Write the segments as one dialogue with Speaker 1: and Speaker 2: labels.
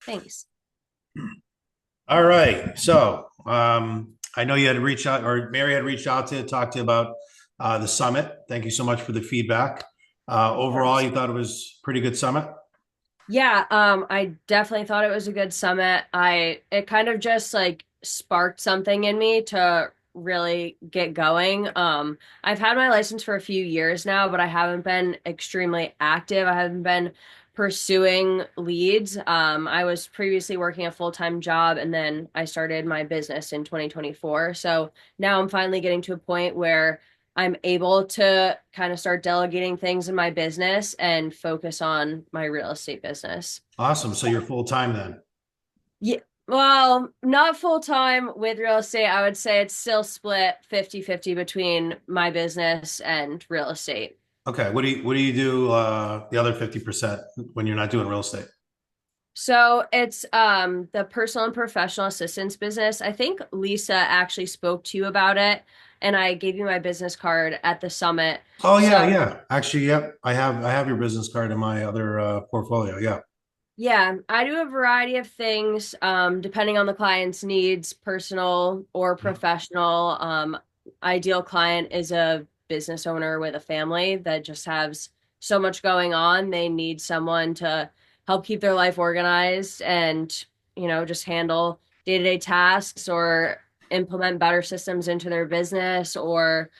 Speaker 1: Thanks.
Speaker 2: All right. So I know you had reached out, or Mary had reached out to talk to you about the summit. Thank you so much for the feedback.
Speaker 1: Of
Speaker 2: Overall,
Speaker 1: course.
Speaker 2: you thought it was a pretty good summit?
Speaker 1: Yeah, I definitely thought it was a good summit. It kind of just like sparked something in me to really get going. I've had my license for a few years now, but I haven't been extremely active. I haven't been pursuing leads. I was previously working a full-time job and then I started my business in 2024. So now I'm finally getting to a point where I'm able to kind of start delegating things in my business and focus on my real estate business.
Speaker 2: Awesome. So you're full time then.
Speaker 1: Yeah, well, not full time with real estate. I would say it's still split 50-50 between my business and real estate.
Speaker 2: Okay. What do you do the other 50% when you're not doing real estate?
Speaker 1: So it's the personal and professional assistance business. I think Lisa actually spoke to you about it, and I gave you my business card at the summit.
Speaker 2: Oh
Speaker 1: So
Speaker 2: yeah, yeah. Actually, yep. I have your business card in my other portfolio. Yeah.
Speaker 1: yeah, I do a variety of things, depending on the client's needs, personal or professional. Ideal client is a business owner with a family that just has so much going on. They need someone to help keep their life organized and, just handle day-to-day tasks or implement better systems into their business. Or,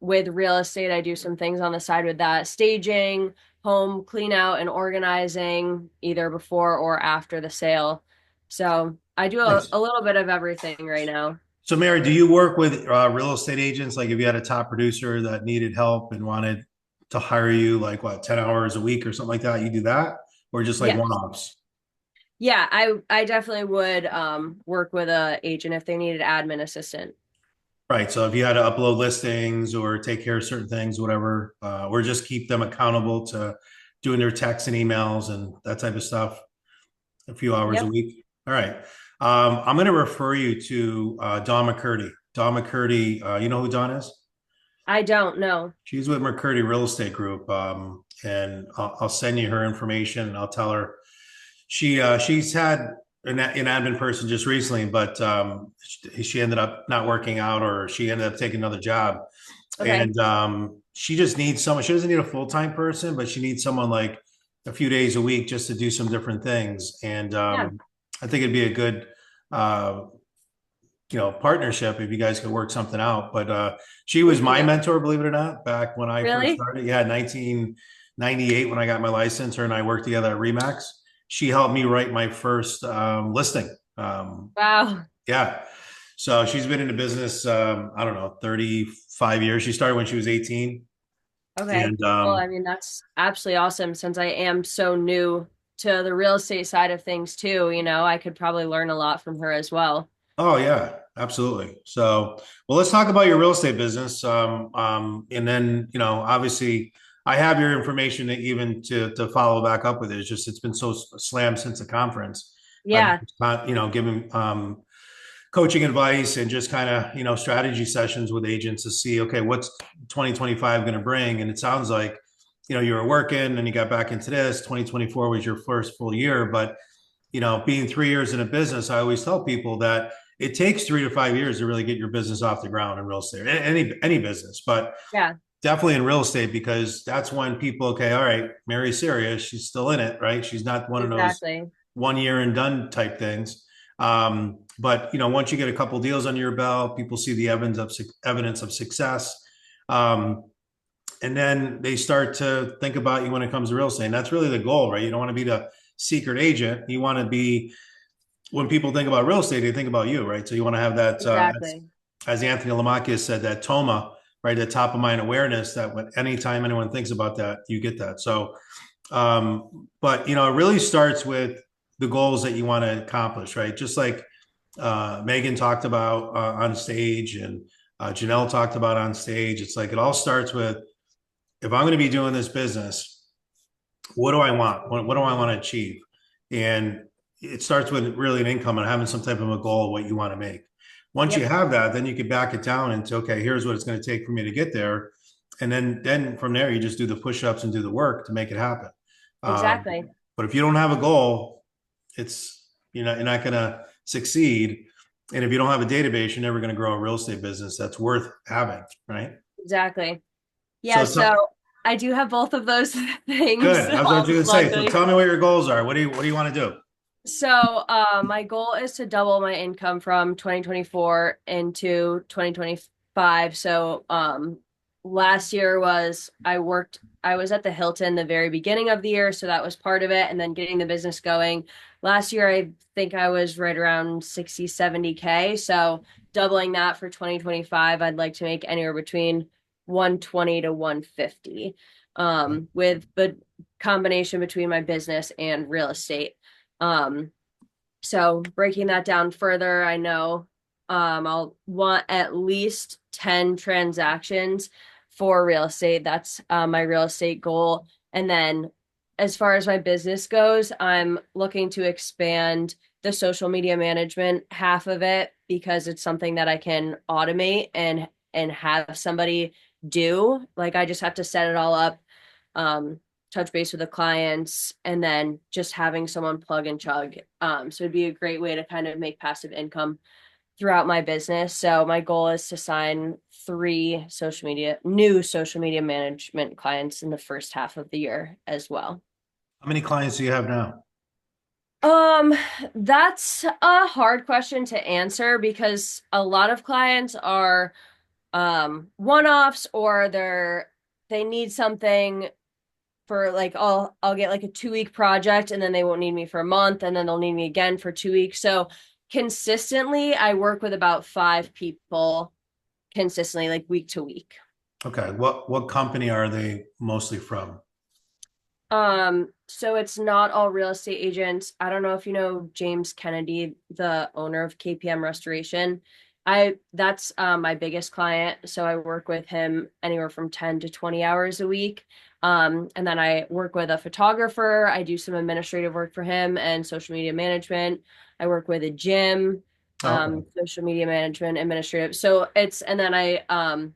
Speaker 1: with real estate, I do some things on the side with that, staging, home clean out and organizing either before or after the sale. So I do a,
Speaker 2: Nice.
Speaker 1: a little bit of everything right now.
Speaker 2: So, Mary, do you work with real estate agents? Like, if you had a top producer that needed help and wanted to hire you, like what, 10 hours a week or something like that, you do that, or just like
Speaker 1: Yes.
Speaker 2: one-offs?
Speaker 1: Yeah, I definitely would work with a agent if they needed admin assistant.
Speaker 2: Right. So, if you had to upload listings or take care of certain things, whatever, or just keep them accountable to doing their texts and emails and that type of stuff, a few hours a
Speaker 1: Yep.
Speaker 2: week. All right. I'm going to refer you to Dawn McCurdy. Dawn McCurdy, you know who Dawn is?
Speaker 1: I don't know.
Speaker 2: She's with McCurdy Real Estate Group, and I'll send you her information. And I'll tell her she's had an admin person just recently, but she ended up not working out, or she ended up taking another job,
Speaker 1: Okay.
Speaker 2: and she just needs someone. She doesn't need a full time person, but she needs someone like a few days a week just to do some different things. And
Speaker 1: Yeah.
Speaker 2: I think it'd be a good uh, partnership if you guys could work something out. But she was
Speaker 1: Thank
Speaker 2: my
Speaker 1: you.
Speaker 2: mentor, believe it or not, back when I first
Speaker 1: Really?
Speaker 2: started. Yeah, 1998 when I got my license. Her and I worked together at Remax. She helped me write my first listing.
Speaker 1: Wow.
Speaker 2: Yeah. So she's been in the business, I don't know, 35 years. She started when she was 18.
Speaker 1: Okay.
Speaker 2: And
Speaker 1: Well, I mean, that's absolutely awesome since I am so new to the real estate side of things too, I could probably learn a lot from her as well.
Speaker 2: oh yeah, absolutely. So, well, let's talk about your real estate business. And then, obviously I have your information to even to follow back up with it. It's just, it's been so slammed since the conference. I've
Speaker 1: Yeah,
Speaker 2: not, giving coaching advice and just kind of, strategy sessions with agents to see, okay, what's 2025 going to bring? And it sounds like, you were working and you got back into this. 2024 was your first full year, but being 3 years in a business, I always tell people that it takes 3 to 5 years to really get your business off the ground in real estate, any business, but
Speaker 1: yeah,
Speaker 2: definitely in real estate, because that's when people, okay, all right, Mary's serious, she's still in it, right? She's not one of those
Speaker 1: exactly.
Speaker 2: 1 year and done type things. But once you get a couple deals under your belt, people see the evidence of success. Um, and then they start to think about you when it comes to real estate. And that's really the goal, right? You don't want to be the secret agent. You want to be, when people think about real estate, they think about you, right? So you want to have that,
Speaker 1: Exactly.
Speaker 2: as Anthony Lamacchia said, that TOMA, right? That top of mind awareness, that when anytime anyone thinks about that, you get that. So, but it really starts with the goals that you want to accomplish, right? Just like Megan talked about on stage, and Janelle talked about on stage. It's like it all starts with, if I'm going to be doing this business, what do I want? What do I want to achieve? And it starts with really an income and having some type of a goal of what you want to make. Once you
Speaker 1: Yep,
Speaker 2: have that, then you can back it down into, okay, here's what it's going to take for me to get there. And then from there, you just do the push-ups and do the work to make it happen. Um,
Speaker 1: exactly.
Speaker 2: but if you don't have a goal, it's you're not going to succeed. And if you don't have a database, you're never going to grow a real estate business that's worth having, right?
Speaker 1: Exactly. Yeah,
Speaker 2: So
Speaker 1: so I do have both of those things,
Speaker 2: good. I was going to say, so
Speaker 1: luckily.
Speaker 2: tell me what your goals are. What do you want to do?
Speaker 1: So, my goal is to double my income from 2024 into 2025. So, last year I was at the Hilton the very beginning of the year, so that was part of it, and then getting the business going. Last year, I think I was right around 60, 70K. So, doubling that for 2025, I'd like to make anywhere between 120 to 150, with the combination between my business and real estate. Um, so breaking that down further, I know I'll want at least 10 transactions for real estate. That's my real estate goal. And then as far as my business goes, I'm looking to expand the social media management half of it because it's something that I can automate and have somebody do. Like I just have to set it all up, touch base with the clients, and then just having someone plug and chug. So it'd be a great way to kind of make passive income throughout my business. So my goal is to sign new social media management clients in the first half of the year as well.
Speaker 2: How many clients do you have now?
Speaker 1: Um, that's a hard question to answer because a lot of clients are one-offs, or they need something for like I'll get like a 2 week project, and then they won't need me for a month, and then they'll need me again for 2 weeks. So consistently I work with about 5 people consistently, like week to week.
Speaker 2: Okay. What company are they mostly from?
Speaker 1: So it's not all real estate agents. I don't know if you know James Kennedy, the owner of KPM Restoration. That's my biggest client. So I work with him anywhere from 10 to 20 hours a week. And then I work with a photographer. I do some administrative work for him and social media management. I work with a gym,
Speaker 2: Okay.
Speaker 1: social media management, administrative. So and then I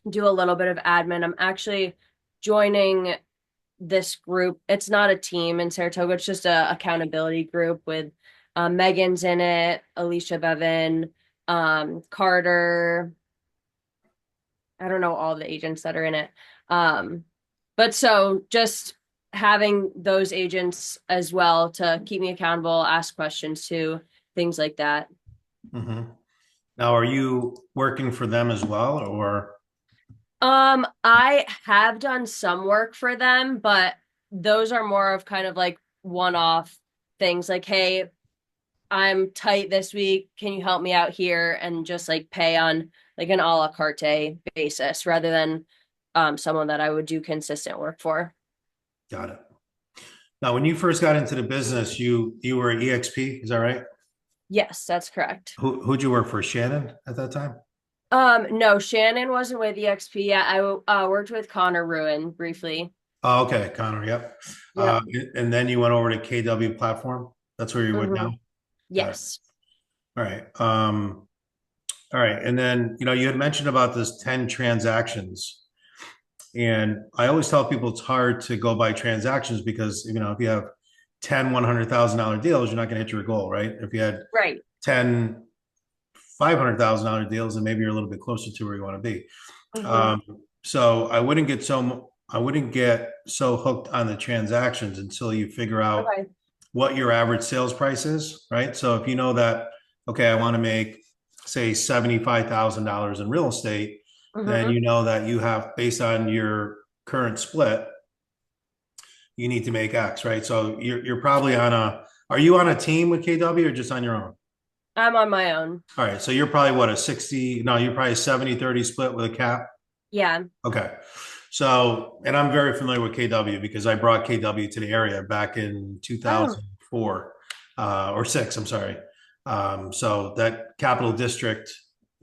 Speaker 1: do a little bit of admin. I'm actually joining this group. It's not a team in Saratoga. It's just a accountability group with Megan's in it, Alicia Bevan, Carter. I don't know all the agents that are in it. But so just having those agents as well to keep me accountable, ask questions too, things like that.
Speaker 2: Hmm. Now, are you working for them as well, or?
Speaker 1: I have done some work for them, but those are more of kind of like one-off things like, hey, I'm tight this week. Can you help me out here? And just like pay on like an a la carte basis rather than someone that I would do consistent work for.
Speaker 2: Got it. Now, when you first got into the business, you were at EXP, is that right?
Speaker 1: Yes, that's correct.
Speaker 2: Who'd you work for? Shannon at that time?
Speaker 1: No, Shannon wasn't with EXP yet. I worked with Connor Ruin briefly.
Speaker 2: Oh, okay, Connor. Yep.
Speaker 1: Yep.
Speaker 2: And then you went over to KW Platform. That's where you're with
Speaker 1: Hmm.
Speaker 2: now. Got it.
Speaker 1: Yes.
Speaker 2: All right. All right. And then you had mentioned about this 10 transactions, and I always tell people it's hard to go by transactions because if you have 10 $100,000 deals, you're not going to hit your goal, right? If you had
Speaker 1: Right.
Speaker 2: 10 $500,000 deals, and maybe you're a little bit closer to where you want to be.
Speaker 1: Hmm.
Speaker 2: So I wouldn't get so hooked on the transactions until you figure out
Speaker 1: Okay.
Speaker 2: what your average sales price is, right? So if you know that, okay, I want to make say $75,000 in real estate, then
Speaker 1: Hmm.
Speaker 2: you know that you have, based on your current split, you need to make X, right? So you're probably are you on a team with KW or just on your own?
Speaker 1: I'm on my own.
Speaker 2: All right. So you're probably what, a 60, no, you're probably a 70-30 split with a cap.
Speaker 1: Yeah.
Speaker 2: Okay. So, and I'm very familiar with KW because I brought KW to the area back in
Speaker 1: Oh,
Speaker 2: 2004, or six, I'm sorry. So that Capital District,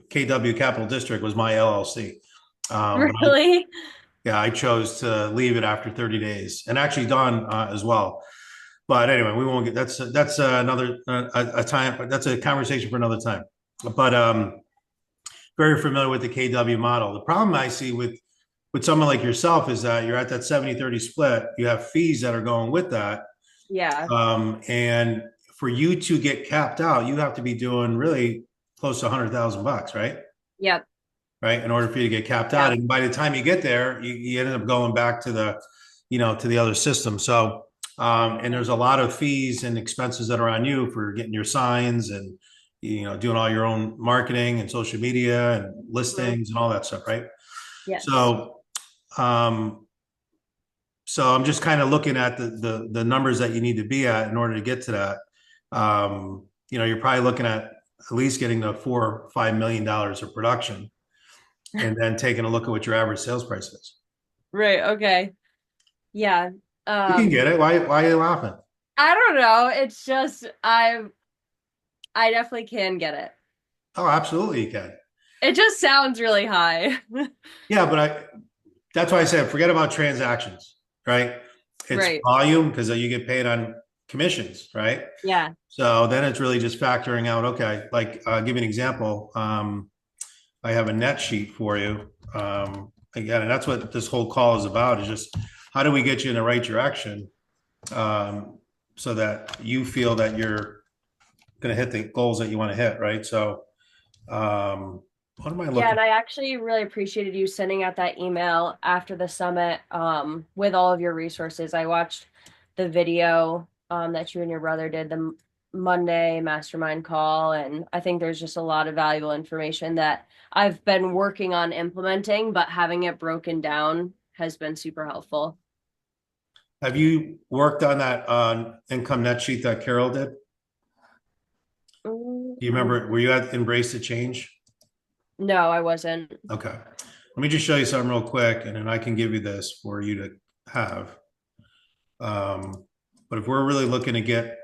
Speaker 2: KW Capital District was my LLC.
Speaker 1: really?
Speaker 2: Yeah, I chose to leave it after 30 days, and actually Don as well. But anyway, we won't get, that's another a time. That's a conversation for another time. But very familiar with the KW model. The problem I see with someone like yourself is that you're at that 70-30 split. You have fees that are going with that.
Speaker 1: Yeah.
Speaker 2: And for you to get capped out, you have to be doing really close to $100,000, right?
Speaker 1: Yep.
Speaker 2: Right, in order for you to get capped out.
Speaker 1: Yeah.
Speaker 2: And by the time you get there, you end up going back to the, to the other system. So, and there's a lot of fees and expenses that are on you for getting your signs and, doing all your own marketing and social media and
Speaker 1: Mhm.
Speaker 2: listings and all that stuff, right?
Speaker 1: Yes.
Speaker 2: So, um, so I'm just kind of looking at the numbers that you need to be at in order to get to that. You're probably looking at least getting to $4 or $5 million of production, and then taking a look at what your average sales price is.
Speaker 1: Right. Okay. Yeah.
Speaker 2: You can
Speaker 1: Um,
Speaker 2: get it. Why are you laughing?
Speaker 1: I don't know. It's just I definitely can get it.
Speaker 2: Oh, absolutely you can.
Speaker 1: It just sounds really high.
Speaker 2: Yeah, but that's why I said forget about transactions, right? It's
Speaker 1: Right.
Speaker 2: volume because you get paid on commissions, right?
Speaker 1: Yeah.
Speaker 2: So then it's really just factoring out, okay, like give you an example. I have a net sheet for you. Again, and that's what this whole call is about, is just how do we get you in the right direction, so that you feel that you're going to hit the goals that you want to hit, right? So, what am I
Speaker 1: Yeah,
Speaker 2: looking?
Speaker 1: and I actually really appreciated you sending out that email after the summit with all of your resources. I watched the video that you and your brother did, the Monday mastermind call, and I think there's just a lot of valuable information that I've been working on implementing, but having it broken down has been super helpful.
Speaker 2: Have you worked on that income net sheet that Carol did? Do you
Speaker 1: Mm,
Speaker 2: remember? Were you at Embrace the Change?
Speaker 1: no, I wasn't.
Speaker 2: Okay. Let me just show you something real quick, and then I can give you this for you to have. But if we're really looking to get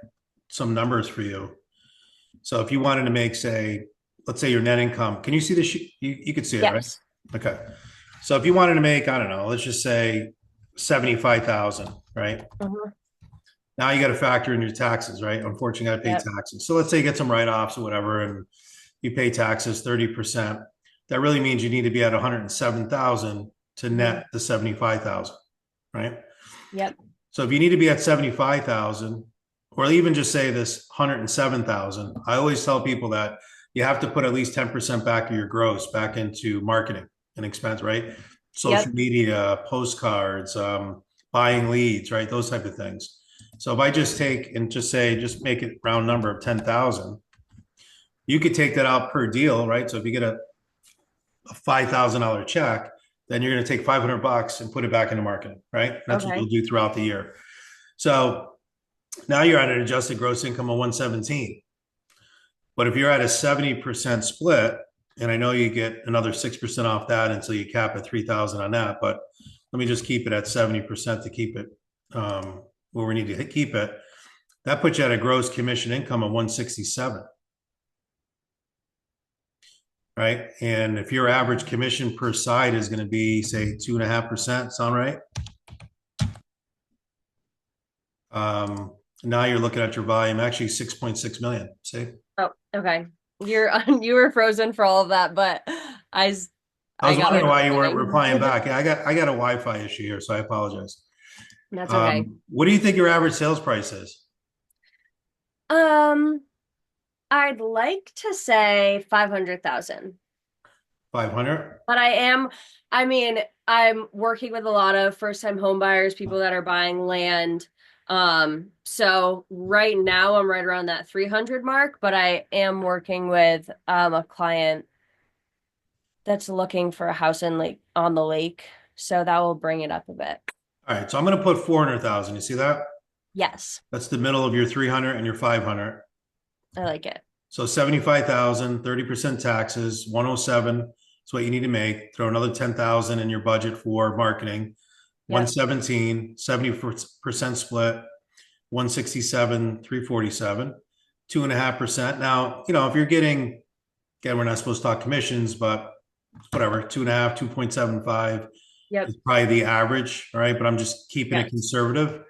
Speaker 2: some numbers for you, so if you wanted to make, say, let's say your net income, can you see the sheet? You could see it, right?
Speaker 1: Yes.
Speaker 2: Okay. So if you wanted to make, I don't know, let's just say 75,000, right?
Speaker 1: Mhm.
Speaker 2: Now you got to factor in your taxes, right? Unfortunately, you got to pay
Speaker 1: Yep.
Speaker 2: taxes. So let's say you get some write-offs or whatever, and you pay taxes 30%. That really means you need to be at 107,000 to
Speaker 1: Mhm.
Speaker 2: net the 75,000, right?
Speaker 1: Yep.
Speaker 2: So if you need to be at 75,000, or even just say this 107,000, I always tell people that you have to put at least 10% back of your gross back into marketing and expense, right? Social
Speaker 1: Yep.
Speaker 2: media, postcards, buying leads, right? Those type of things. So if I just take and just say, just make it round number of 10,000, you could take that out per deal, right? So if you get a $5,000 check, then you're going to take $500 and put it back into marketing, right? That's what
Speaker 1: Okay.
Speaker 2: you'll do throughout the year. So now you're at an adjusted gross income of 117. But if you're at a 70% split, and I know you get another 6% off that until you cap at 3,000 on that, but let me just keep it at 70% to keep it where we need to keep it. That puts you at a gross commission income of 167, right? And if your average commission per side is going to be, say, 2.5%, sound right? Now you're looking at your volume, actually 6.6 million. See?
Speaker 1: Oh, okay. You're you were frozen for all of that, but I s-
Speaker 2: I
Speaker 1: I
Speaker 2: was
Speaker 1: got what
Speaker 2: wondering
Speaker 1: you
Speaker 2: why you
Speaker 1: were
Speaker 2: weren't replying
Speaker 1: saying.
Speaker 2: back. Yeah, I got a Wi-Fi issue here, so I apologize.
Speaker 1: That's okay.
Speaker 2: What do you think your average sales price is?
Speaker 1: Um, I'd like to say 500,000.
Speaker 2: 500?
Speaker 1: But I mean, I'm working with a lot of first-time home buyers, people that are buying land. So right now I'm right around that 300 mark, but I am working with a client that's looking for a house in like on the lake, so that will bring it up a bit.
Speaker 2: All right, so I'm going to put 400,000. You see that?
Speaker 1: Yes,
Speaker 2: That's the middle of your 300 and your 500.
Speaker 1: I like it.
Speaker 2: So 75,000, 30% taxes, 107 is what you need to make. Throw another 10,000 in your budget for marketing.
Speaker 1: Yep.
Speaker 2: 117, 70% split, 167, 347, 2.5%. Now, if you're getting, again, we're not supposed to talk commissions, but whatever, 2.5, 2.75
Speaker 1: Yep.
Speaker 2: is probably the average. All right. But I'm just keeping it
Speaker 1: Yes.
Speaker 2: conservative.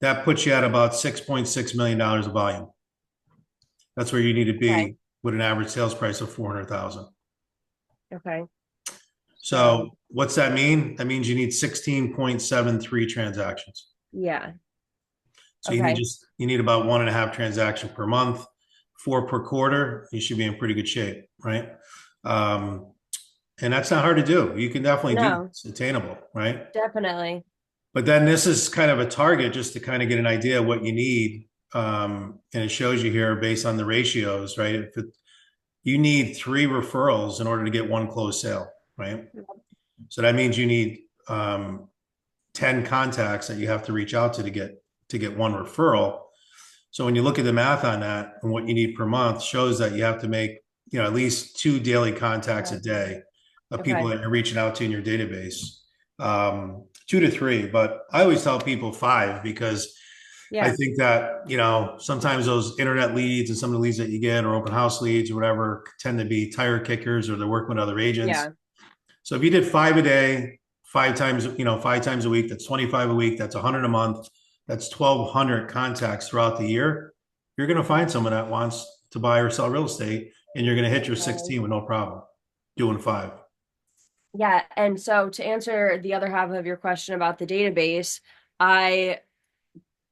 Speaker 2: That puts you at about $6.6 million of volume. That's where you need to
Speaker 1: Okay.
Speaker 2: be with an average sales price of 400,000.
Speaker 1: Okay.
Speaker 2: So
Speaker 1: So,
Speaker 2: what's that mean? That means you need 16.73 transactions.
Speaker 1: yeah.
Speaker 2: So
Speaker 1: Okay.
Speaker 2: you need about 1.5 transactions per month, 4 per quarter. You should be in pretty good shape, right? Um, and that's not hard to do. You can definitely do
Speaker 1: No,
Speaker 2: this. It's attainable, right?
Speaker 1: definitely.
Speaker 2: But then this is kind of a target just to kind of get an idea of what you need. And it shows you here based on the ratios, right? You need 3 referrals in order to get 1 closed sale, right? So that means you need 10 contacts that you have to reach out to get 1 referral. So when you look at the math on that and what you need per month shows that you have to make, at least 2 daily contacts a day of people
Speaker 1: Okay.
Speaker 2: that you're reaching out to in your database. 2 to 3, but I always tell people 5 because I
Speaker 1: Yeah.
Speaker 2: think that, sometimes those internet leads and some of the leads that you get or open house leads or whatever tend to be tire kickers or they're working with other agents.
Speaker 1: Yeah.
Speaker 2: So if you did 5 a day, 5 times, 5 times a week, that's 25 a week, that's 100 a month, that's 1,200 contacts throughout the year. You're going to find someone that wants to buy or sell real estate and you're going to hit your
Speaker 1: Right.
Speaker 2: 16 with no problem doing 5.
Speaker 1: Yeah. And so to answer the other half of your question about the database, I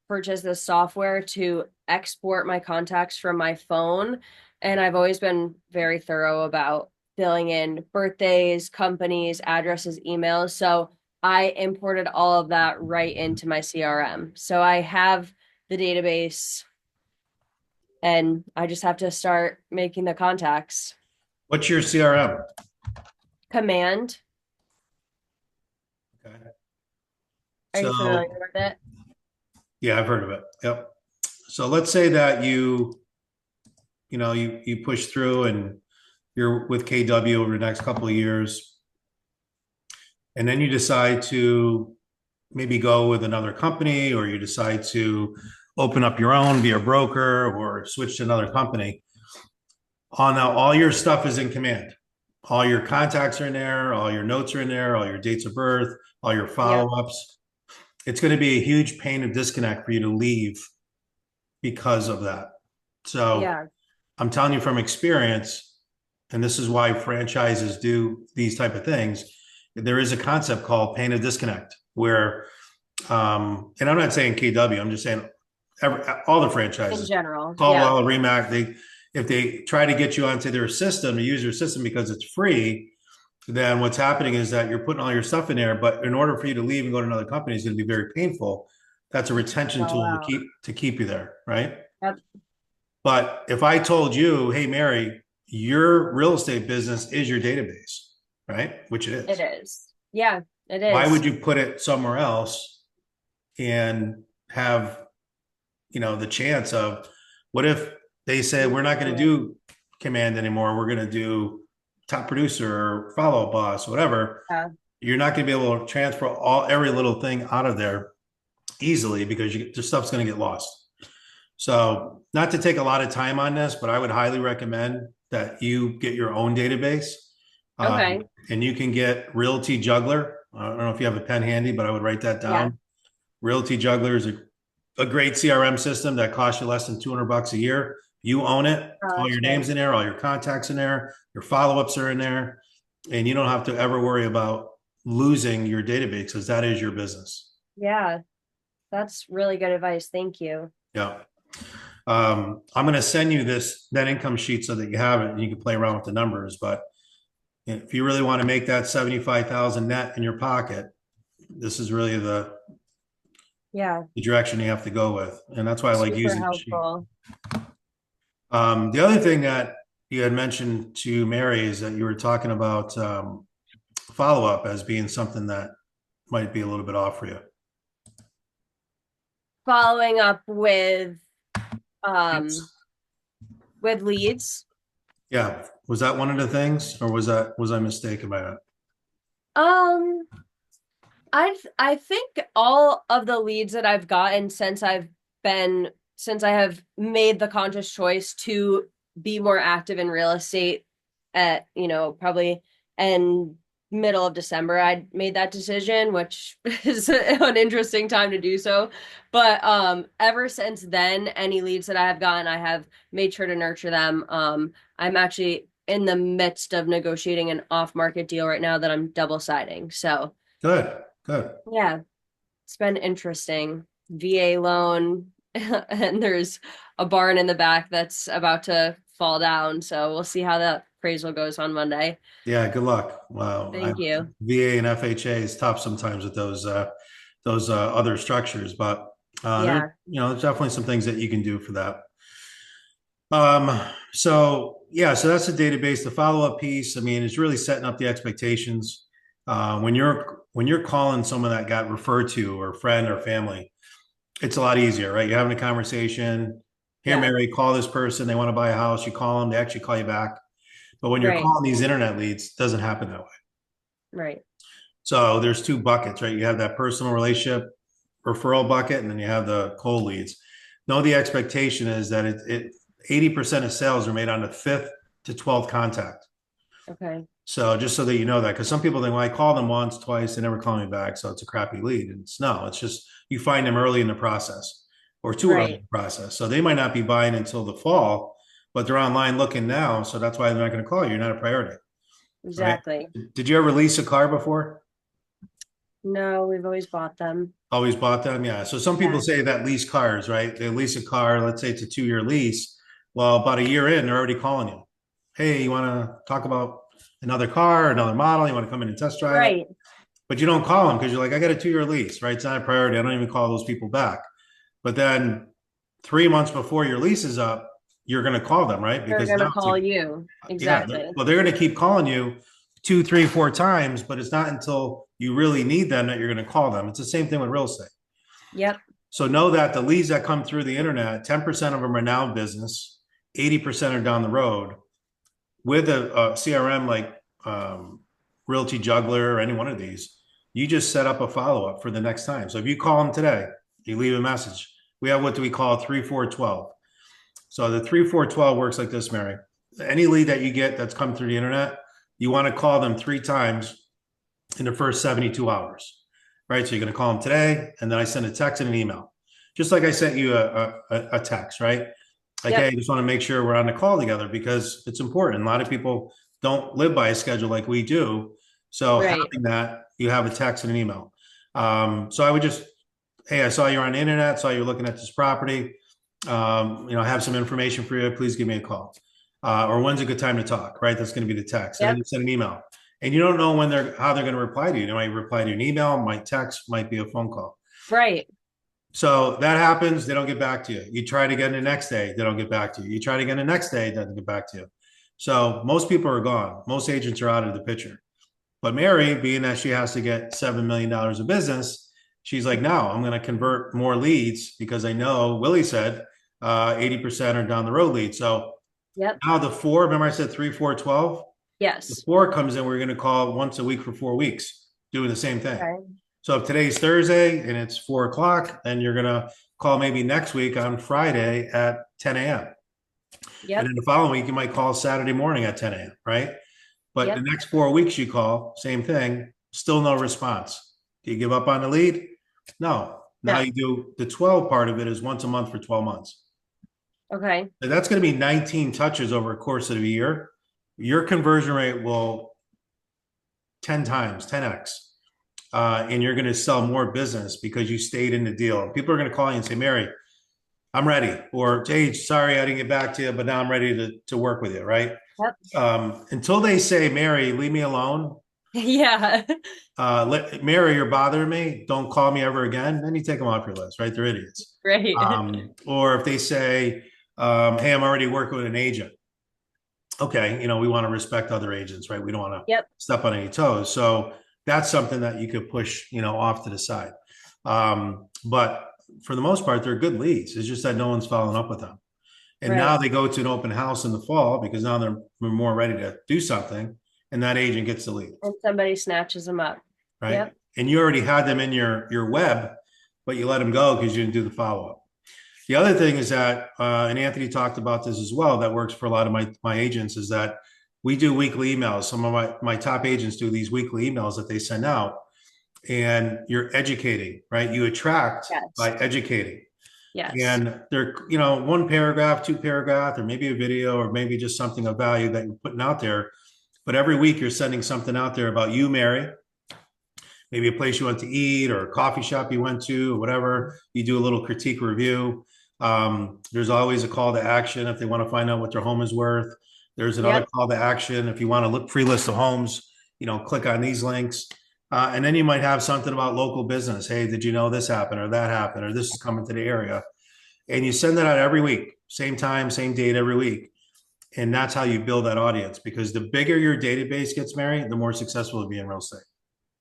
Speaker 1: purchased this software to export my contacts from my phone. And I've always been very thorough about filling in birthdays, companies, addresses, emails. So I imported all of that right into my CRM. So I have the database and I just have to start making the contacts.
Speaker 2: What's your CRM?
Speaker 1: Command.
Speaker 2: Okay.
Speaker 1: Are you familiar
Speaker 2: So,
Speaker 1: with it?
Speaker 2: yeah, I've heard of it. Yep. So let's say that you push through and you're with KW over the next couple of years, and then you decide to maybe go with another company, or you decide to open up your own, be a broker, or switch to another company. Now all your stuff is in Command. All your contacts are in there, all your notes are in there, all your dates of birth, all your
Speaker 1: Yep.
Speaker 2: follow-ups. It's going to be a huge pain of disconnect for you to leave because of that. So
Speaker 1: Yeah.
Speaker 2: I'm telling you from experience, and this is why franchises do these type of things. There is a concept called pain of disconnect, where, and I'm not saying KW, I'm just saying all the
Speaker 1: In
Speaker 2: franchises,
Speaker 1: general. Yeah.
Speaker 2: Caldwell, Remac, if they try to get you onto their system to use their system because it's free, then what's happening is that you're putting all your stuff in there. But in order for you to leave and go to another company, it's going to be very painful. That's a
Speaker 1: It's
Speaker 2: retention
Speaker 1: all
Speaker 2: tool
Speaker 1: out.
Speaker 2: to keep you there, right?
Speaker 1: Yep.
Speaker 2: But if I told you, hey, Mary, your real estate business is your database, right? Which it
Speaker 1: It
Speaker 2: is.
Speaker 1: is. Yeah, it
Speaker 2: Why
Speaker 1: is.
Speaker 2: would you put it somewhere else and have, the chance of what if they say, we're not going to do Command anymore. We're going to do top producer or follow up boss, whatever.
Speaker 1: Yeah.
Speaker 2: You're not going to be able to transfer every little thing out of there easily because the stuff's going to get lost. So, not to take a lot of time on this, but I would highly recommend that you get your own database.
Speaker 1: Okay.
Speaker 2: And you can get Realty Juggler. I don't know if you have a pen handy, but I would write that
Speaker 1: Yeah.
Speaker 2: down. Realty Juggler is a great CRM system that costs you less than $200 a year. You own it.
Speaker 1: Oh,
Speaker 2: All
Speaker 1: that's
Speaker 2: your
Speaker 1: good.
Speaker 2: names in there, all your contacts in there, your follow-ups are in there, and you don't have to ever worry about losing your database because that is your business.
Speaker 1: Yeah, that's really good advice. Thank you.
Speaker 2: Yeah. I'm going to send you this net income sheet so that you have it and you can play around with the numbers. But if you really want to make that 75,000 net in your pocket, this is really
Speaker 1: Yeah,
Speaker 2: the direction you have to go with. And that's why I like
Speaker 1: super
Speaker 2: using the sheet.
Speaker 1: helpful.
Speaker 2: The other thing that you had mentioned to Mary is that you were talking about follow up as being something that might be a little bit off for you.
Speaker 1: Following up um
Speaker 2: Yes.
Speaker 1: with leads.
Speaker 2: Yeah. Was that one of the things, or was I mistaken by that?
Speaker 1: Um, I think all of the leads that I've gotten since I have made the conscious choice to be more active in real estate at, probably and middle of December, I made that decision, which is an interesting time to do so. But ever since then, any leads that I have gotten, I have made sure to nurture them. I'm actually in the midst of negotiating an off-market deal right now that I'm double siding. So
Speaker 2: Good. Good.
Speaker 1: yeah, it's been interesting. VA loan, and there's a barn in the back that's about to fall down. So we'll see how that appraisal goes on Monday.
Speaker 2: Yeah, good luck. Wow,
Speaker 1: Thank you.
Speaker 2: VA and FHA is tough sometimes with those other structures, but there,
Speaker 1: Yeah.
Speaker 2: there's definitely some things that you can do for that. So yeah, so that's the database. The follow-up piece, I mean, it's really setting up the expectations. When you're calling someone that got referred to, or friend or family, it's a lot easier, right? You're having a conversation. Here,
Speaker 1: Yeah.
Speaker 2: Mary, call this person. They want to buy a house. You call them, they actually call you back. But when you're
Speaker 1: Right.
Speaker 2: calling these internet leads, it doesn't happen that way.
Speaker 1: Right.
Speaker 2: So there's two buckets, right? You have that personal relationship referral bucket, and then you have the cold leads. No, the expectation is that it 80% of sales are made on the fifth to 12th contact.
Speaker 1: Okay.
Speaker 2: So just so that you know that, because some people think, well, I call them once, twice, they never call me back, so it's a crappy lead. And it's just you find them early in the process or too early in
Speaker 1: Right.
Speaker 2: the process. So they might not be buying until the fall, but they're online looking now. So that's why they're not going to call you. You're not a priority, right?
Speaker 1: Exactly.
Speaker 2: Did you ever lease a car before?
Speaker 1: No, we've always bought them.
Speaker 2: Always bought them? Yeah. So some people
Speaker 1: Yeah.
Speaker 2: say that lease cars, right? They lease a car, let's say it's a 2-year lease. Well, about a year in, they're already calling you. Hey, you want to talk about another car, another model? You want to come in and test drive it?
Speaker 1: Right.
Speaker 2: But you don't call them because you're like, I got a 2-year lease, right? It's not a priority. I don't even call those people back. But then 3 months before your lease is up, you're going to call them, right?
Speaker 1: They're
Speaker 2: Because now
Speaker 1: gonna call you.
Speaker 2: yeah,
Speaker 1: Exactly.
Speaker 2: well, they're going to keep calling you 2, 3, 4 times, but it's not until you really need them that you're going to call them. It's the same thing with real estate.
Speaker 1: Yep.
Speaker 2: So know that the leads that come through the internet, 10% of them are now business, 80% are down the road. With a CRM like Realty Juggler or any one of these, you just set up a follow-up for the next time. So if you call them today, you leave a message. We have what do we call 3-4-12. So the 3-4-12 works like this, Mary. Any lead that you get that's come through the internet, you want to call them 3 times in the first 72 hours, right? So you're going to call them today, and then I send a text and an email, just like I sent you a text, right? Like, hey,
Speaker 1: Yep.
Speaker 2: I just want to make sure we're on the call together because it's important. A lot of people don't live by a schedule like we do. So
Speaker 1: Right.
Speaker 2: having that, you have a text and an email. So I would just, hey, I saw you're on the internet, saw you're looking at this property. I have some information for you. Please give me a call. Or when's a good time to talk, right? That's going to be the text. And then
Speaker 1: Yep.
Speaker 2: you send an email. And you don't know how they're going to reply to you. They might reply to an email, might text, might be a phone call.
Speaker 1: Right.
Speaker 2: So that happens, they don't get back to you. You try to get the next day, they don't get back to you. You try to get the next day, they don't get back to you. So most people are gone. Most agents are out of the picture. But Mary, being that she has to get $7 million of business, she's like, no, I'm going to convert more leads because I know Willie said 80% are down the road leads. So
Speaker 1: Yep.
Speaker 2: now the four, remember I said 3-4-12? The
Speaker 1: Yes.
Speaker 2: four comes in, we're going to call once a week for 4 weeks, doing the same thing.
Speaker 1: Okay.
Speaker 2: So if today's Thursday and it's 4 o'clock, then you're gonna call maybe next week on Friday at 10 a.m. And
Speaker 1: Yep.
Speaker 2: then the following week, you might call Saturday morning at 10 a.m., right? But the
Speaker 1: Yep.
Speaker 2: next 4 weeks you call, same thing, still no response. Do you give up on the lead? No. Now
Speaker 1: No.
Speaker 2: you do the 12 part of it is once a month for 12 months.
Speaker 1: Okay.
Speaker 2: And that's going to be 19 touches over a course of a year. Your conversion rate will 10 times, 10x. And you're going to sell more business because you stayed in the deal. People are going to call you and say, Mary, I'm ready. Or, hey, sorry, I didn't get back to you, but now I'm ready to work with you, right?
Speaker 1: Yep.
Speaker 2: Until they say, Mary, leave me alone.
Speaker 1: Yeah.
Speaker 2: Mary, you're bothering me. Don't call me ever again. Then you take them off your list, right? They're idiots.
Speaker 1: Right.
Speaker 2: Or if they say, hey, I'm already working with an agent. Okay, we want to respect other agents, right? We don't want to
Speaker 1: Yep.
Speaker 2: step on any toes. So that's something that you could push, off to the side. But for the most part, they're good leads. It's just that no one's following up with them. And now
Speaker 1: Right.
Speaker 2: they go to an open house in the fall because now they're more ready to do something, and that agent gets the lead,
Speaker 1: And somebody snatches them up.
Speaker 2: right?
Speaker 1: Yep.
Speaker 2: And you already had them in your web, but you let them go because you didn't do the follow up. The other thing is that, and Anthony talked about this as well, that works for a lot of my agents, is that we do weekly emails. Some of my top agents do these weekly emails that they send out, and you're educating, right? You attract by
Speaker 1: Yes.
Speaker 2: educating.
Speaker 1: Yes.
Speaker 2: And they're, one paragraph, two paragraph, or maybe a video, or maybe just something of value that you're putting out there. But every week you're sending something out there about you, Mary, maybe a place you went to eat or a coffee shop you went to, or whatever. You do a little critique review. There's always a call to action if they want to find out what their home is worth. There's another
Speaker 1: Yep.
Speaker 2: call to action if you want to look free list of homes, click on these links. And then you might have something about local business. Hey, did you know this happened or that happened or this is coming to the area? And you send that out every week, same time, same date every week. And that's how you build that audience because the bigger your database gets, Mary, the more successful you'll be in real estate,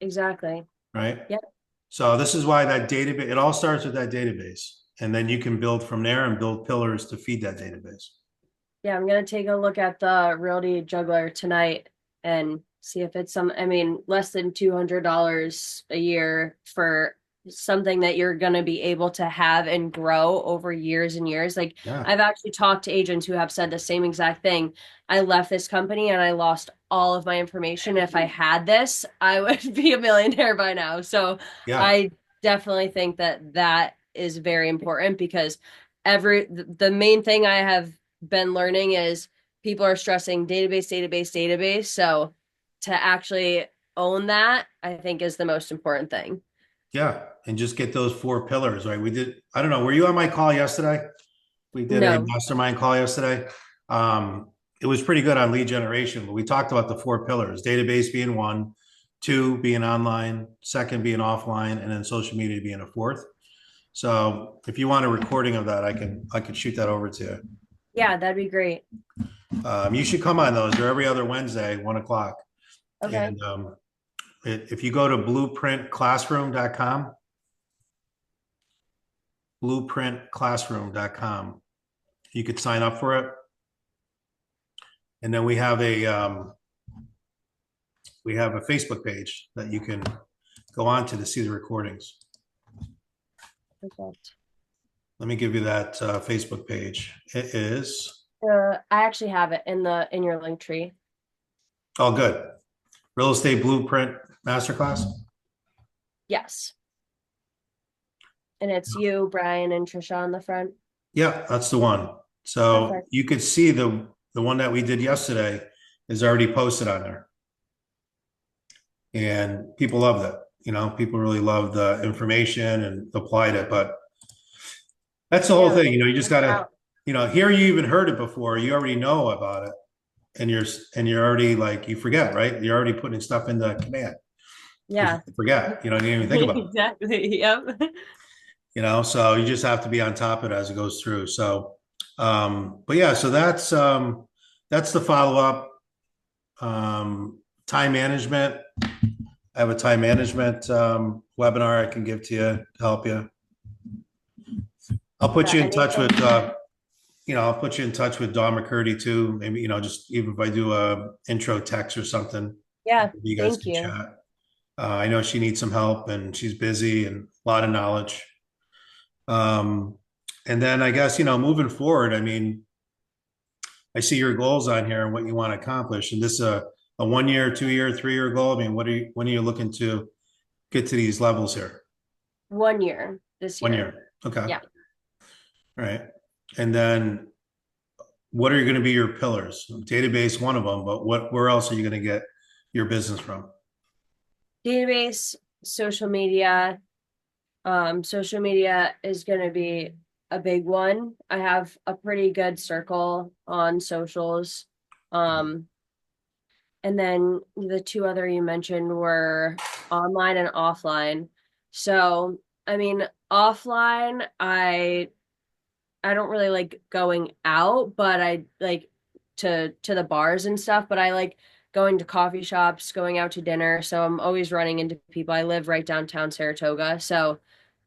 Speaker 1: Exactly.
Speaker 2: right?
Speaker 1: Yep.
Speaker 2: So this is why that database, it all starts with that database. And then you can build from there and build pillars to feed that database.
Speaker 1: Yeah, I'm gonna take a look at the Realty Juggler tonight and see if it's I mean, less than $200 a year for something that you're gonna be able to have and grow over years and years. Like
Speaker 2: Yeah.
Speaker 1: I've actually talked to agents who have said the same exact thing. I left this company and I lost all of my information. If I had this, I would be a millionaire by now. So
Speaker 2: Yeah.
Speaker 1: I definitely think that that is very important because the main thing I have been learning is people are stressing database, database, database. So to actually own that, I think is the most important thing.
Speaker 2: Yeah. And just get those four pillars, right? We did, I don't know, were you on my call yesterday? We did a
Speaker 1: No.
Speaker 2: mastermind call yesterday. It was pretty good on lead generation, but we talked about the four pillars, database being one, two being online, second being offline, and then social media being a fourth. So if you want a recording of that, I could shoot that over to you.
Speaker 1: Yeah, that'd be great.
Speaker 2: You should come on those. They're every other Wednesday, 1 o'clock.
Speaker 1: Okay.
Speaker 2: And if you go to blueprintclassroom.com, blueprintclassroom.com, you could sign up for it. And then we have a Facebook page that you can go on to see the recordings.
Speaker 1: Perfect.
Speaker 2: Let me give you that Facebook page. It is,
Speaker 1: I actually have it in your link tree.
Speaker 2: oh, good. Real Estate Blueprint Masterclass.
Speaker 1: Yes. And it's you, Brian, and Trisha on the front.
Speaker 2: Yeah, that's the one. So
Speaker 1: Perfect.
Speaker 2: you could see the one that we did yesterday is already posted on there. And people loved it. People really loved the information and applied it. But that's the whole
Speaker 1: Yeah.
Speaker 2: thing. You just gotta, here you even heard it before. You already know about it. And you're already like, you forget, right? You're already putting stuff in the command. Because
Speaker 1: Yeah.
Speaker 2: you forget, you didn't even think about it.
Speaker 1: Exactly. Yep.
Speaker 2: So you just have to be on top of it as it goes through. So but yeah, so that's the follow-up. Time management. I have a time management webinar I can give to you to help you. I'll put you in touch with I'll put you in touch with Dawn McCurdy too. Maybe, just even if I do a intro text or something,
Speaker 1: Yeah.
Speaker 2: you guys
Speaker 1: Thank
Speaker 2: can
Speaker 1: you.
Speaker 2: chat. I know she needs some help and she's busy and a lot of knowledge. And then I guess, moving forward, I mean, I see your goals on here and what you want to accomplish. And this is a 1 year, 2 year, 3 year goal. I mean, when are you looking to get to these levels here?
Speaker 1: 1 year this
Speaker 2: 1 year.
Speaker 1: year.
Speaker 2: Okay.
Speaker 1: Yeah.
Speaker 2: All right. And then what are going to be your pillars? Database, one of them, but where else are you going to get your business from?
Speaker 1: Database, social media. Social media is going to be a big one. I have a pretty good circle on socials. Um, and then the two other you mentioned were online and offline. So, I mean, offline, I don't really like going out, but I like to the bars and stuff, but I like going to coffee shops, going out to dinner. So I'm always running into people. I live right downtown Saratoga. So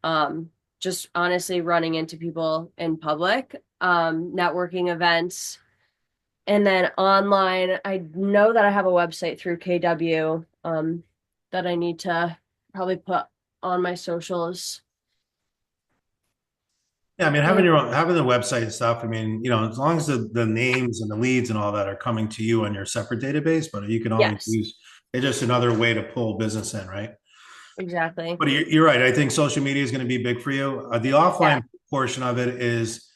Speaker 1: um just honestly running into people in public, networking events. And then online, I know that I have a website through KW that I need to probably put on my socials.
Speaker 2: Yeah, I mean,
Speaker 1: And
Speaker 2: having the website and stuff. I mean, as long as the names and the leads and all that are coming to you on your separate database, but you can always
Speaker 1: yes,
Speaker 2: use it's just another way to pull business in, right?
Speaker 1: exactly.
Speaker 2: But you're right. I think social media is going to be big for you. The
Speaker 1: Yeah.
Speaker 2: offline portion of it is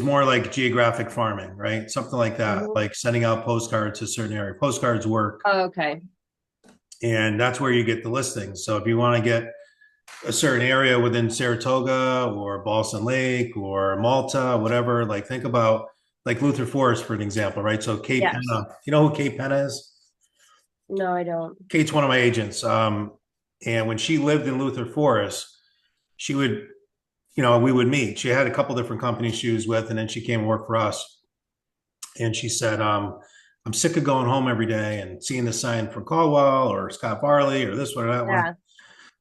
Speaker 2: more like geographic farming, right? Something like that,
Speaker 1: Mhm.
Speaker 2: like sending out postcards to a certain area. Postcards work,
Speaker 1: Oh, okay.
Speaker 2: and that's where you get the listings. So if you want to get a certain area within Saratoga or Boston Lake or Malta, whatever. Like think about like Luther Forest for an example, right? So Kate
Speaker 1: Yes.
Speaker 2: Penna, you know who Kate Penna is?
Speaker 1: No, I don't.
Speaker 2: Kate's one of my agents. And when she lived in Luther Forest, she would, we would meet. She had a couple different companies she was with, and then she came and worked for us. And she said, I'm sick of going home every day and seeing the sign for Caldwell or Scott Barley or this one or that one.
Speaker 1: Yeah.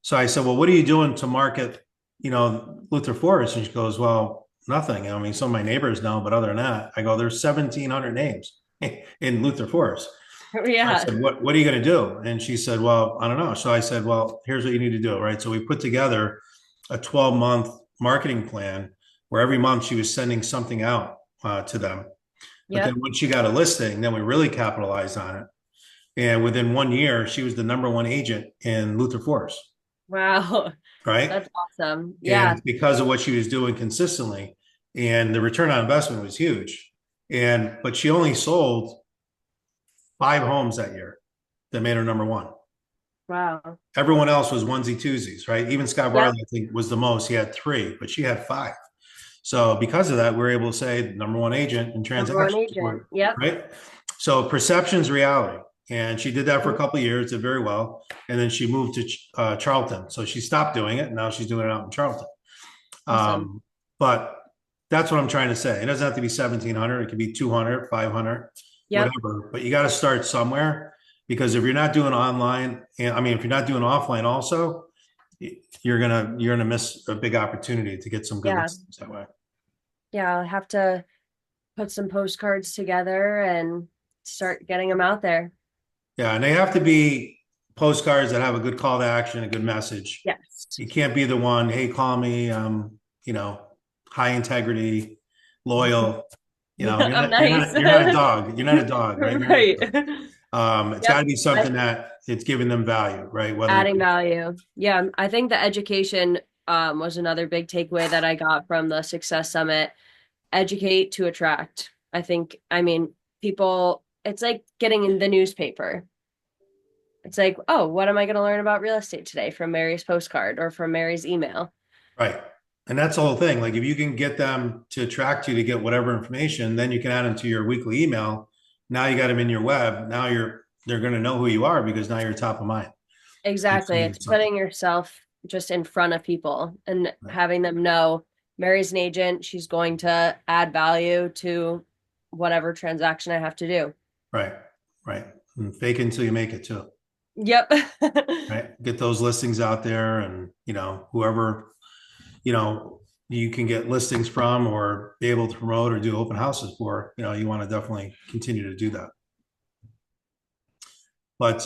Speaker 2: So I said, well, what are you doing to market, Luther Forest? And she goes, well, nothing. I mean, some of my neighbors know, but other than that, I go, there's 1,700 names in Luther Forest. So I
Speaker 1: Yeah.
Speaker 2: said, what are you going to do? And she said, well, I don't know. So I said, well, here's what you need to do. Right. So we put together a 12-month marketing plan where every month she was sending something out to them. But then
Speaker 1: Yep.
Speaker 2: once she got a listing, then we really capitalized on it. And within 1 year, she was the number one agent in Luther Forest.
Speaker 1: Wow.
Speaker 2: Right.
Speaker 1: That's awesome.
Speaker 2: And
Speaker 1: Yeah.
Speaker 2: it's because of what she was doing consistently. And the return on investment was huge. But she only sold 5 homes that year that made her number one.
Speaker 1: Wow.
Speaker 2: Everyone else was onesie twosies, right? Even Scott
Speaker 1: Yep.
Speaker 2: Barley, I think, was the most. He had 3, but she had 5. So because of that, we're able to say number one agent in
Speaker 1: Number one
Speaker 2: transactions,
Speaker 1: agent. Yep.
Speaker 2: right? So perception's reality. And she did that for a couple of years, did very well. And then she moved to Charlton. So she stopped doing it. And now she's doing it out in Charlton.
Speaker 1: Awesome.
Speaker 2: But that's what I'm trying to say. It doesn't have to be 1,700. It could be 200, 500,
Speaker 1: Yep.
Speaker 2: whatever. But you got to start somewhere because if you're not doing online, and I mean, if you're not doing offline also, you're gonna miss a big opportunity to get some good
Speaker 1: Yeah.
Speaker 2: listings that way.
Speaker 1: Yeah. I'll have to put some postcards together and start getting them out there.
Speaker 2: Yeah, and they have to be postcards that have a good call to action, a good message.
Speaker 1: Yes.
Speaker 2: You can't be the one, hey, call me, you know, high integrity, loyal. You're
Speaker 1: I'm
Speaker 2: not you're
Speaker 1: nice.
Speaker 2: not you're not a dog. You're not a dog, right? You're not a
Speaker 1: Right.
Speaker 2: dog. It's got
Speaker 1: Yep.
Speaker 2: to be
Speaker 1: I,
Speaker 2: something that it's giving them value, right? Whether
Speaker 1: adding value. Yeah. I think the education was another big takeaway that I got from the Success Summit. Educate to attract. I mean, people, it's like getting in the newspaper. It's like, oh, what am I going to learn about real estate today from Mary's postcard or from Mary's email?
Speaker 2: right. And that's the whole thing. Like if you can get them to attract you to get whatever information, then you can add them to your weekly email. Now you got them in your web. Now they're going to know who you are because now you're top of mind.
Speaker 1: Exactly. It's
Speaker 2: Something.
Speaker 1: putting yourself just in front of people and
Speaker 2: Right.
Speaker 1: having them know Mary's an agent. She's going to add value to whatever transaction I have to do.
Speaker 2: Right. Right. And fake it until you make it too.
Speaker 1: Yep.
Speaker 2: Right. Get those listings out there and, whoever, you know, you can get listings from or be able to promote or do open houses for, you want to definitely continue to do that. But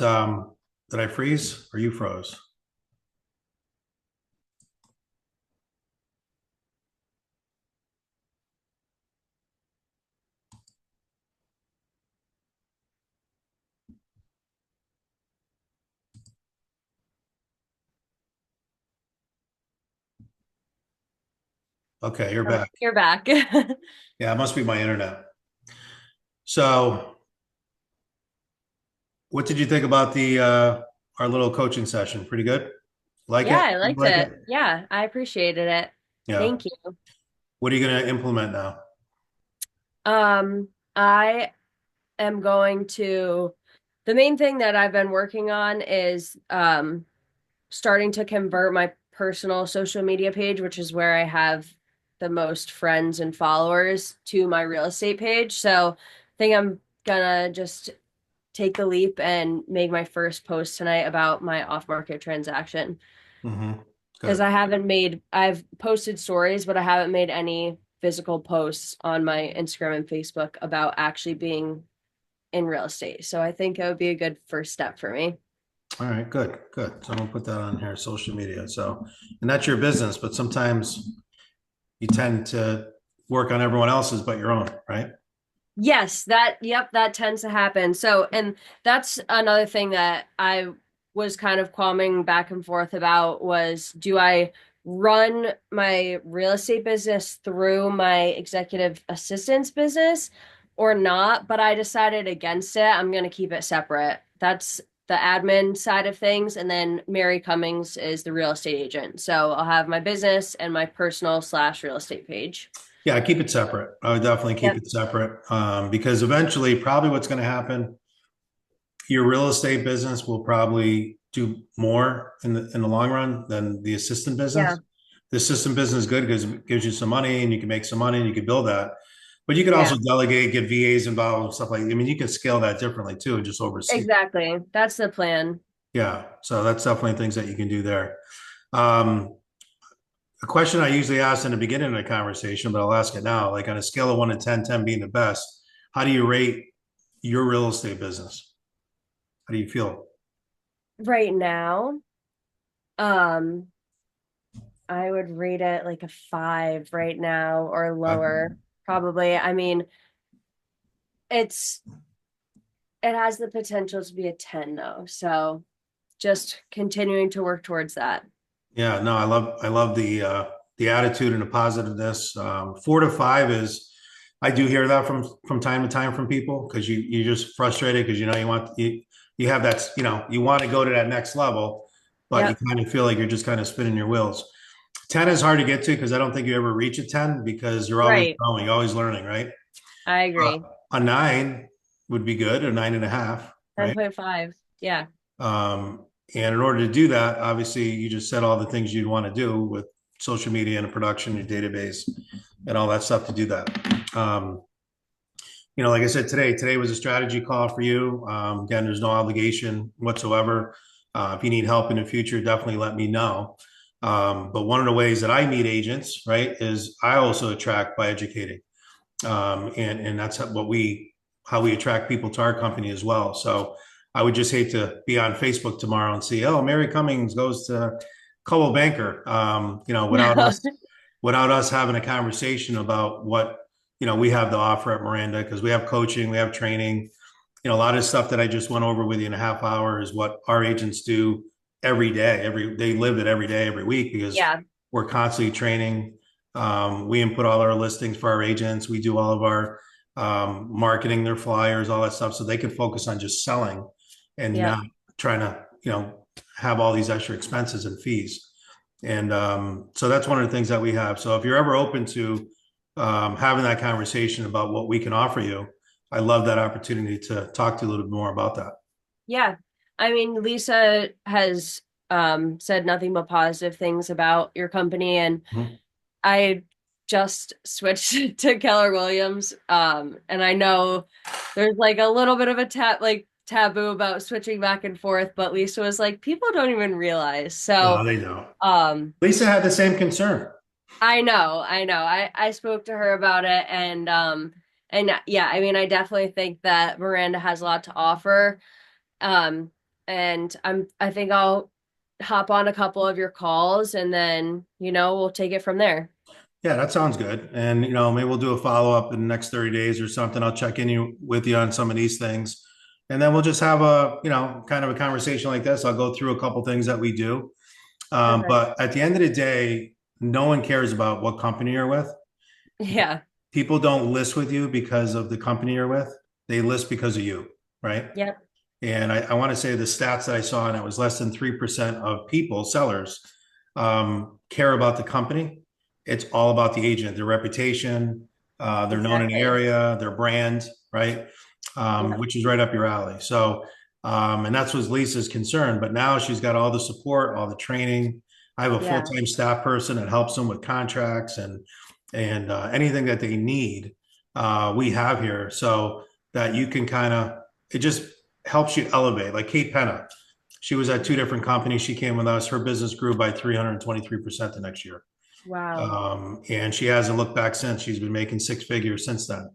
Speaker 2: did I freeze or you froze? Okay, you're
Speaker 1: Oh,
Speaker 2: back.
Speaker 1: you're back.
Speaker 2: Yeah, it must be my internet. So, what did you think about the our little coaching session? Pretty good? Like
Speaker 1: Yeah,
Speaker 2: it?
Speaker 1: I
Speaker 2: You
Speaker 1: liked
Speaker 2: like
Speaker 1: it.
Speaker 2: it?
Speaker 1: Yeah, I appreciated it.
Speaker 2: Yeah.
Speaker 1: Thank you.
Speaker 2: What are you going to implement now?
Speaker 1: I am going to, the main thing that I've been working on is starting to convert my personal social media page, which is where I have the most friends and followers, to my real estate page. So I think I'm gonna just take the leap and make my first post tonight about my off-market transaction.
Speaker 2: Mm-hmm.
Speaker 1: Because
Speaker 2: Good.
Speaker 1: I've posted stories, but I haven't made any physical posts on my Instagram and Facebook about actually being in real estate. So I think it would be a good first step for me.
Speaker 2: All right, good, good. So I'm gonna put that on here, social media. So, and that's your business, but sometimes you tend to work on everyone else's but your own, right?
Speaker 1: Yes, yep, that tends to happen. So, and that's another thing that I was kind of qualming back and forth about was do I run my real estate business through my executive assistant's business or not? But I decided against it. I'm going to keep it separate. the admin side of things, and then Mary Cummings is the real estate agent. So I'll have my business and my personal slash real estate page.
Speaker 2: Yeah, keep it separate. I would definitely keep
Speaker 1: Yep.
Speaker 2: it separate, because eventually, probably what's going to happen, your real estate business will probably do more in the long run than the assistant
Speaker 1: Yeah.
Speaker 2: business. The assistant business is good because it gives you some money and you can make some money and you can build that. But you could
Speaker 1: Yeah.
Speaker 2: also delegate, get VAs involved and stuff like. I mean, you can scale that differently too and just oversee.
Speaker 1: Exactly. That's the plan.
Speaker 2: Yeah, so that's definitely things that you can do there. Um, a question I usually ask in the beginning of the conversation, but I'll ask it now. Like on a scale of 1 to 10, 10 being the best, how do you rate your real estate business? How do you feel?
Speaker 1: Right now, um, I would rate it like a 5 right now or lower, probably. I mean, it's it has the potential to be a 10 though. So just continuing to work towards that.
Speaker 2: Yeah, no, I love the attitude and the positiveness. 4 to 5 is, I do hear that from time to time from people because you're just frustrated because you have that, you want to go to that next level, but you
Speaker 1: Yep.
Speaker 2: kind of feel like you're just kind of spinning your wheels. 10 is hard to get to because I don't think you ever reach a 10 because you're always
Speaker 1: Right.
Speaker 2: growing, always learning, right?
Speaker 1: I
Speaker 2: Uh,
Speaker 1: agree.
Speaker 2: a 9 would be good, a 9.5, right?
Speaker 1: 10.5. Yeah.
Speaker 2: Um, and in order to do that, obviously, you just said all the things you'd want to do with social media and production, your database, and all that stuff to do that. Like I said, today was a strategy call for you. Again, there's no obligation whatsoever. If you need help in the future, definitely let me know. But one of the ways that I meet agents, right, is I also attract by educating, and that's how we attract people to our company as well. So I would just hate to be on Facebook tomorrow and see, oh, Mary Cummings goes to Coldwell Banker, without us having a conversation about what we have to offer at Miranda, because we have coaching, we have training. A lot of stuff that I just went over with you in a half hour is what our agents do every day. They live it every day, every week, because
Speaker 1: Yeah.
Speaker 2: we're constantly training. We input all our listings for our agents. We do all of our marketing, their flyers, all that stuff, so they can focus on just selling and
Speaker 1: Yep.
Speaker 2: not trying to, have all these extra expenses and fees. And so that's one of the things that we have. So if you're ever open to having that conversation about what we can offer you, I love that opportunity to talk to you a little bit more about that.
Speaker 1: Yeah. I mean, Lisa has said nothing but positive things about your company, and
Speaker 2: Mhm.
Speaker 1: I just switched to Keller Williams. And I know there's like a little bit of a taboo about switching back and forth, but Lisa was like, people don't even realize.
Speaker 2: No,
Speaker 1: So
Speaker 2: they don't.
Speaker 1: um
Speaker 2: Lisa had the same concern.
Speaker 1: I know. I spoke to her about it, and yeah, I mean I definitely think that Miranda has a lot to offer. Um and I think I'll hop on a couple of your calls, and then, we'll take it from there.
Speaker 2: Yeah, that sounds good. And maybe we'll do a follow up in the next 30 days or something. I'll check with you on some of these things. And then we'll just have a, kind of a conversation like this. I'll go through a couple things that we do.
Speaker 1: Perfect.
Speaker 2: But at the end of the day, no one cares about what company you're with.
Speaker 1: Yeah.
Speaker 2: People don't list with you because of the company you're with. They list because of you, right?
Speaker 1: Yep.
Speaker 2: And I want to say the stats that I saw, and it was less than 3% of people, sellers, care about the company. It's all about the agent, their reputation, they're known in the
Speaker 1: Exactly.
Speaker 2: area, their brand, right?
Speaker 1: Yep.
Speaker 2: Which is right up your alley. So, and that's was Lisa's concern. But now she's got all the support, all the training. I have a
Speaker 1: Yeah.
Speaker 2: full-time staff person that helps them with contracts and anything that they need. We have here, so that you can kind of, it just helps you elevate. Like Kate Penna, she was at 2 different companies. She came with us. Her business grew by 323% the next year.
Speaker 1: Wow.
Speaker 2: And she hasn't looked back since. She's been making 6 figures since then.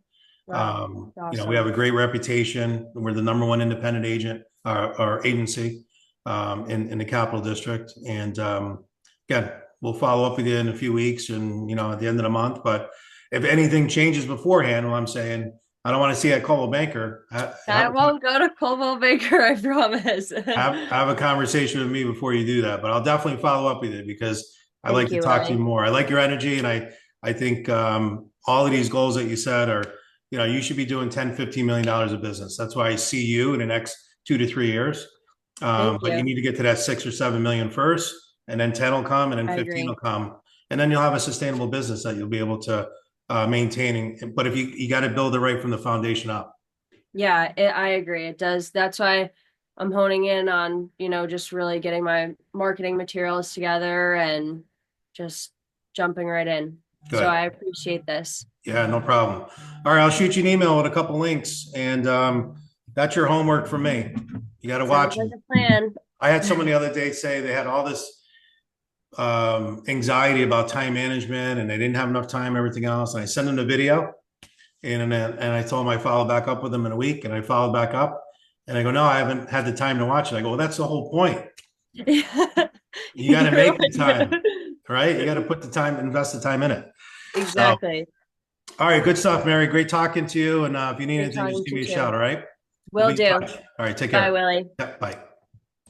Speaker 1: Wow.
Speaker 2: We have
Speaker 1: Awesome.
Speaker 2: a great reputation. We're the number one independent agent or agency in the Capital District. And again, we'll follow up with you in a few weeks and, at the end of the month. But if anything changes beforehand, well, I'm saying, I don't want to see a Coldwell Banker.
Speaker 1: I won't go to Coldwell Baker, I promise.
Speaker 2: Have a conversation with me before you do that. But I'll definitely follow up with you because I like
Speaker 1: Thank
Speaker 2: to
Speaker 1: you,
Speaker 2: talk to you
Speaker 1: Willie.
Speaker 2: more. I like your energy, and I think all of these goals that you said are, you should be doing 10, $15 million of business. That's why I see you in the next 2 to 3 years.
Speaker 1: Thank
Speaker 2: But you
Speaker 1: you.
Speaker 2: need to get to that 6 or 7 million first, and then 10 will come, and then
Speaker 1: I
Speaker 2: 15 will
Speaker 1: agree.
Speaker 2: come. And then you'll have a sustainable business that you'll be able to maintain. But if you got to build it right from the foundation up.
Speaker 1: Yeah, I agree. It does. That's why I'm honing in on, just really getting my marketing materials together and just jumping right in. So
Speaker 2: Good.
Speaker 1: I appreciate this.
Speaker 2: Yeah, no problem. All right, I'll shoot you an email with a couple links, and that's your homework for me. You got to
Speaker 1: Sounds
Speaker 2: watch
Speaker 1: like
Speaker 2: them.
Speaker 1: a plan.
Speaker 2: I had someone the other day say they had all this anxiety about time management and they didn't have enough time, everything else. And I sent them the video, and I told them I follow back up with them in a week, and I followed back up, and I go, no, I haven't had the time to watch it. I go, well, that's the whole point. You got to
Speaker 1: You're
Speaker 2: make the
Speaker 1: like,
Speaker 2: time, right? You got to put the time, invest the time in it. So,
Speaker 1: exactly.
Speaker 2: all right, good stuff, Mary. Great talking to you. And if you need
Speaker 1: Great
Speaker 2: anything, just
Speaker 1: talking
Speaker 2: give
Speaker 1: to
Speaker 2: me
Speaker 1: you
Speaker 2: a shout.
Speaker 1: too.
Speaker 2: All right. We'll
Speaker 1: Will
Speaker 2: be in
Speaker 1: do.
Speaker 2: touch. All right. Take
Speaker 1: Bye,
Speaker 2: care.
Speaker 1: Willie.
Speaker 2: Yeah, bye.